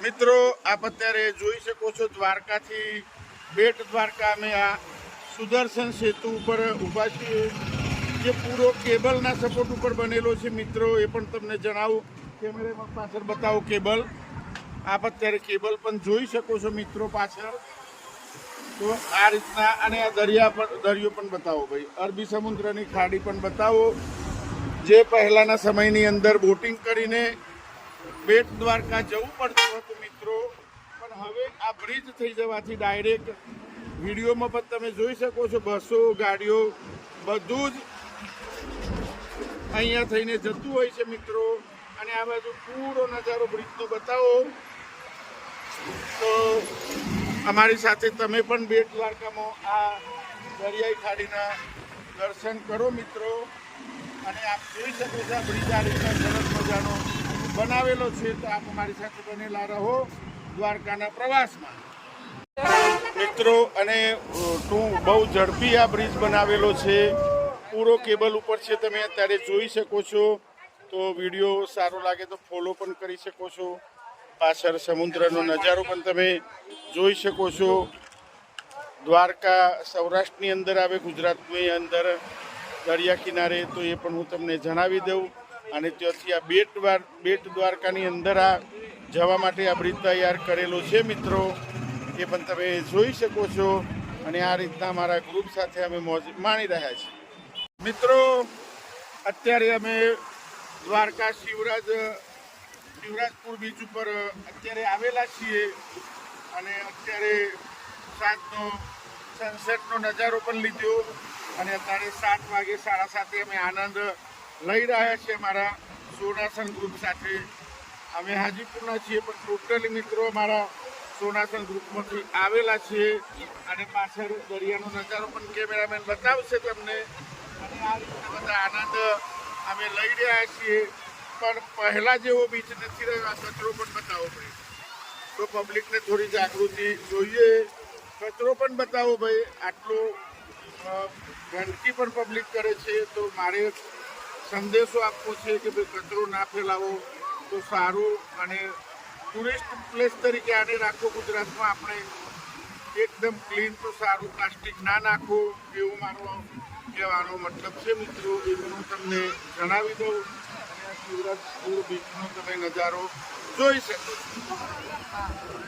મિત્રો આપ અત્યારે જોઈ શકો છો દ્વારકાથી બેટ દ્વારકા અમે આ સુદર્શન સેતુ ઉપર ઊભા છીએ, જે પૂરો કેબલના સપોર્ટ ઉપર બનેલો છે. મિત્રો એ પણ તમને જણાવું, કેમેરામાં પાછળ બતાવો કેબલ. આપ અત્યારે કેબલ પણ જોઈ શકો છો મિત્રો પાછળ. તો આ રીતના, અને આ દરિયો પણ બતાવો ભાઈ, અરબી સમુદ્રની ખાડી પણ બતાવો, જે પહેલાના સમયની અંદર બોટિંગ કરીને બેટ દ્વારકા જવું પડતું હતું મિત્રો. પણ હવે આ બ્રિજ થઈ જવાથી ડાયરેક્ટ વિડીયોમાં પણ તમે જોઈ શકો છો, બસો ગાડીઓ બધું જ અહીંયા થઈને જતું હોય છે મિત્રો. અને આ બાજુ પૂરો નજારો બ્રિજનો બતાવો. તો અમારી સાથે તમે પણ બેટ દ્વારકામાં આ દરિયાઈ ખાડીના દર્શન કરો મિત્રો. અને આપ જોઈ શકો છો આ બ્રિજ આ રીતના સરસ મજાનો બનાવેલો છે. તો આપ અમારી સાથે બનેલા રહો દ્વારકાના પ્રવાસમાં મિત્રો. અને બહુ ઝડપી આ બ્રિજ બનાવેલો છે, પૂરો કેબલ ઉપર છે. તમે અત્યારે જોઈ શકો છો. તો વિડીયો સારો લાગે તો ફોલો પણ કરી શકો છો. પાછળ સમુદ્રનો નજારો પણ તમે જોઈ શકો છો. દ્વારકા સૌરાષ્ટ્રની અંદર આવે, ગુજરાતની અંદર દરિયા કિનારે. તો એ પણ હું તમને જણાવી દઉં. અને ત્યાંથી આ બેટ દ્વારકાની અંદર આ જવા માટે આ બ્રિજ તૈયાર કરેલો છે મિત્રો. એ પણ તમે જોઈ શકો છો. અને આ રીતના મારા ગ્રુપ સાથે અમે મોજ માણી રહ્યા છીએ મિત્રો. અત્યારે અમે દ્વારકા શિવરાજપુર બીચ ઉપર અત્યારે આવેલા છીએ. અને અત્યારે સાંજનો સનસેટનો નજારો પણ લીધો. અને અત્યારે 7 વાગે 7:30 અમે આનંદ લઈ રહ્યા છીએ મારા સોનાસન ગ્રુપ સાથે. અમે હાજીપુરના છીએ, પણ ટોટલી મિત્રો અમારા સોનાસન ગ્રુપમાંથી આવેલા છીએ. અને પાછળ દરિયાનો નજારો પણ કેમેરામેન બતાવશે તમને. અને આ રીતના બધા આનંદ અમે લઈ રહ્યા છીએ. પણ પહેલાં જેવો બીચ નથી રહ્યો. આ કચરો પણ બતાવો ભાઈ, તો પબ્લિકને થોડી જાગૃતિ જોઈએ. કચરો પણ બતાવો ભાઈ. આટલો ગંદકી પણ પબ્લિક કરે છે. તો મારે સંદેશો આપવો છે કે ભાઈ કચરો ના ફેલાવો તો સારું. અને ટુરિસ્ટ પ્લેસ તરીકે આને રાખો. ગુજરાતમાં આપણે એકદમ ક્લીન તો સારું, પ્લાસ્ટિક ના નાખો, એવું મારો કહેવાનો મતલબ છે મિત્રો. એ હું તમને જણાવી દઉં. અને આ શિવરાજપુર બીચનો તમે નજારો જોઈ શકો છો.